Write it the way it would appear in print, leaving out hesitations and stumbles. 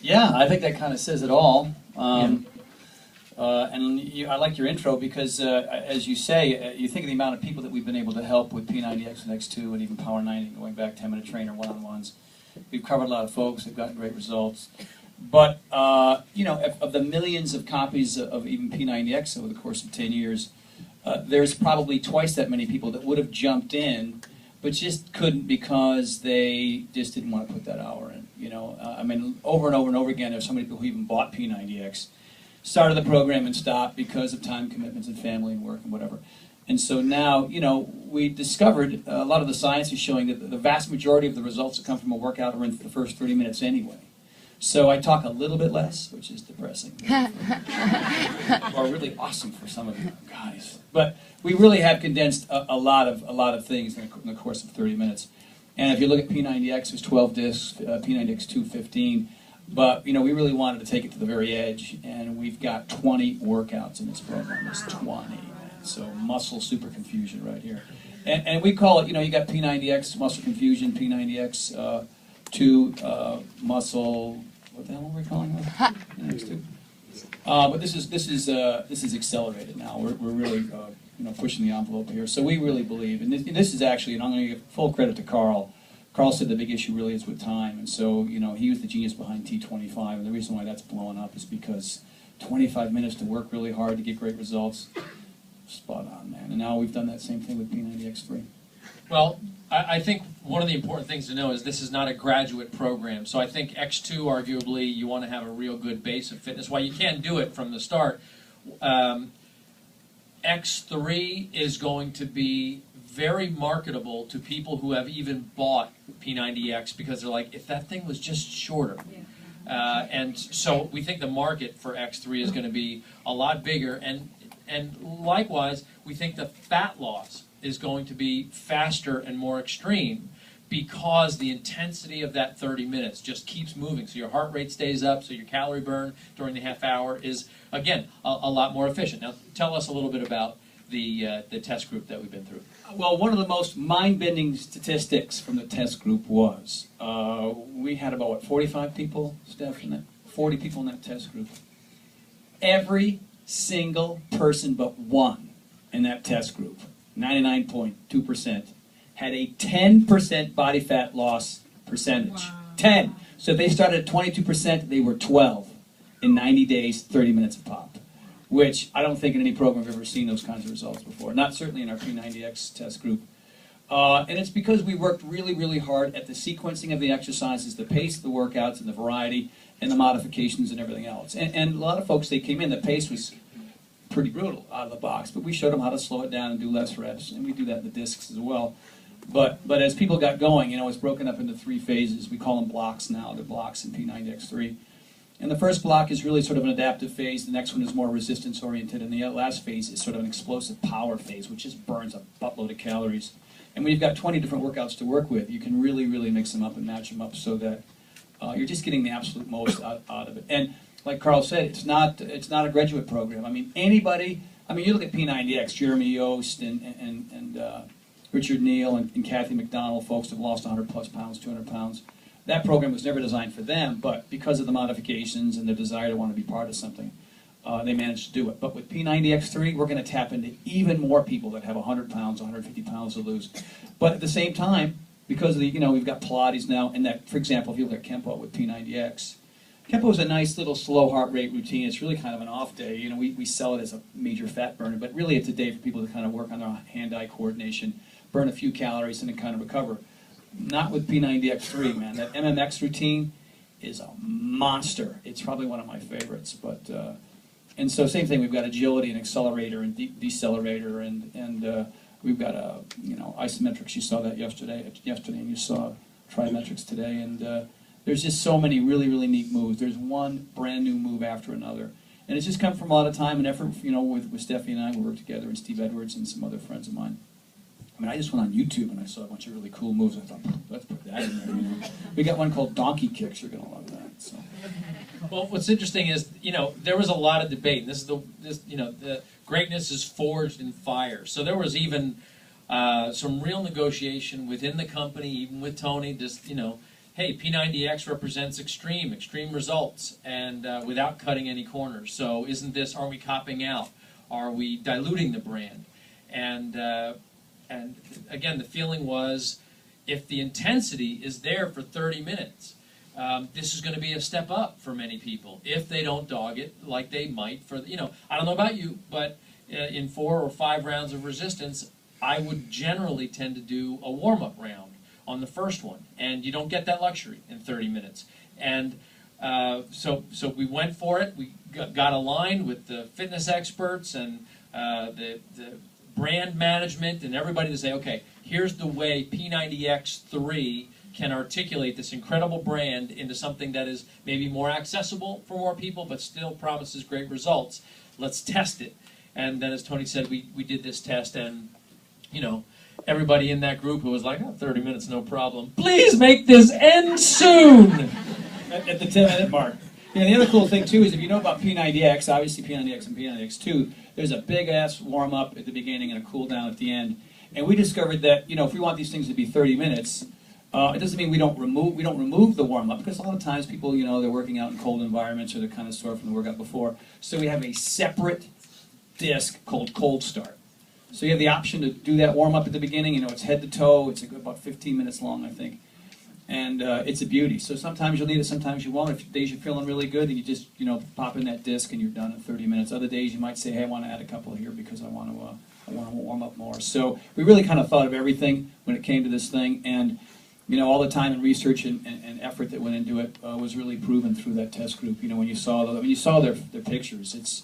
Yeah, I think that kind of says it all. I like your intro because, as you say, you think of the amount of people that we've been able to help with P90X and X2 and even Power 90, going back 10-minute trainer one-on-ones. We've covered a lot of folks. They've gotten great results. But, you know, of the millions of copies of even P90X over the course of 10 years, there's probably twice that many people that would have jumped in, but just couldn't because they just didn't want to put that hour in. You know, I mean, over and over and over again, there's so many people who even bought P90X, started the program and stopped because of time commitments and family and work and whatever. And so now, you know, we discovered a lot of the science is showing that the vast majority of the results that come from a workout are in the first 30 minutes anyway. So I talk a little bit less, which is depressing. Or really awesome for some of you guys. But we really have condensed a lot of things in the course of 30 minutes. And if you look at P90X, there's 12 discs, P90X2, 15. But, you know, we really wanted to take it to the very edge, and we've got 20 workouts in this program. It's 20, man. So muscle super confusion right here. And we call it, you know, you got P90X muscle confusion, P90X 2 muscle, what the hell are we calling it? P90X2. But this is accelerated now. We're really you know, pushing the envelope here. So we really believe, and this is actually, and I'm going to give full credit to Carl. Carl said the big issue really is with time, and so, you know, he was the genius behind T25, and the reason why that's blowing up is because 25 minutes to work really hard to get great results, spot on, man. And now we've done that same thing with P90X3. Well, I think one of the important things to know is this is not a graduate program, so I think X2, arguably, you want to have a real good base of fitness. While you can't do it from the start, X3 is going to be very marketable to people who have even bought P90X because they're like, if that thing was just shorter. And so we think the market for X3 is going to be a lot bigger, and likewise, we think the fat loss is going to be faster and more extreme because the intensity of that 30 minutes just keeps moving. So your heart rate stays up, so your calorie burn during the half hour is, again, a lot more efficient. Now, tell us a little bit about the test group that we've been through. Well, one of the most mind-bending statistics from the test group was we had about, what, 45 people, Steph, in that, 40 people in that test group. Every single person but one in that test group, 99.2%, had a 10% body fat loss percentage. Wow. 10. So if they started at 22%, they were 12 in 90 days, 30 minutes a pop, which I don't think in any program I've ever seen those kinds of results before. Not certainly in our P90X test group. And it's because we worked really, really hard at the sequencing of the exercises, the pace of the workouts, and the variety, and the modifications and everything else. And a lot of folks, they came in, the pace was pretty brutal out of the box, but we showed them how to slow it down and do less reps, and we do that in the discs as well. But as people got going, you know, it's broken up into 3 phases. We call them blocks now. They're blocks in P90X3. And the first block is really sort of an adaptive phase. The next one is more resistance-oriented. And the last phase is sort of an explosive power phase, which just burns a buttload of calories. And when you've got 20 different workouts to work with, you can really, really mix them up and match them up so that you're just getting the absolute most out of it. And like Carl said, it's not a graduate program. I mean, anybody, I mean, you look at P90X, Jeremy Yost and Richard Neal and Kathy McDonald, folks that have lost 100 plus pounds, 200 pounds. That program was never designed for them, but because of the modifications and the desire to want to be part of something, they managed to do it. But with P90X3, we're going to tap into even more people that have 100 pounds, 150 pounds to lose. But at the same time, because of the, you know, we've got Pilates now, and that, for example, if you look at Kempo with P90X, Kempo is a nice little slow heart rate routine. It's really kind of an off day. You know, we sell it as a major fat burner, but really it's a day for people to kind of work on their hand-eye coordination, burn a few calories, and then kind of recover. Not with P90X3, man. That MMX routine is a monster. It's probably one of my favorites. But and so same thing. We've got agility and accelerator and decelerator, and we've got you know, isometrics. You saw that yesterday, and you saw trimetrics today. And there's just so many really, really neat moves. There's one brand new move after another, and it's just come from a lot of time and effort. You know, with Stephanie and I, we worked together, and Steve Edwards and some other friends of mine. I mean, I just went on YouTube and I saw a bunch of really cool moves. I thought, let's put that in there. You know? We got one called donkey kicks. You're gonna love that. So. Well, what's interesting is, you know, there was a lot of debate. You know, the greatness is forged in fire. So there was even some real negotiation within the company, even with Tony. Just, you know, hey, P90X represents extreme results, and without cutting any corners. So aren't we copping out? Are we diluting the brand? And again, the feeling was, if the intensity is there for 30 minutes, this is going to be a step up for many people if they don't dog it like they might for, I don't know about you, but in 4 or 5 rounds of resistance, I would generally tend to do a warm-up round on the first one, and you don't get that luxury in 30 minutes. And so we went for it. We got aligned with the fitness experts and the brand management and everybody to say, okay, here's the way P90X3 can articulate this incredible brand into something that is maybe more accessible for more people, but still promises great results. Let's test it. And then, as Tony said, we did this test, and everybody in that group who was like, 30 minutes, no problem. Please make this end soon. At the 10-minute mark. The other cool thing, too, is if you know about P90X, obviously P90X and P90X2, there's a big-ass warm-up at the beginning and a cool-down at the end. And we discovered that, if we want these things to be 30 minutes, it doesn't mean we don't remove the warm-up, because a lot of times people, they're working out in cold environments or they're kind of sore from the workout before. So we have a separate disc called Cold Start. So you have the option to do that warm-up at the beginning. It's head to toe. It's about 15 minutes long, I think. And it's a beauty. So sometimes you'll need it, sometimes you won't. If days you're feeling really good, then you just pop in that disc and you're done in 30 minutes. Other days you might say, hey, I want to add a couple here because I want to warm up more. So we really kind of thought of everything when it came to this thing, and all the time and research and effort that went into it was really proven through that test group. When you saw their pictures,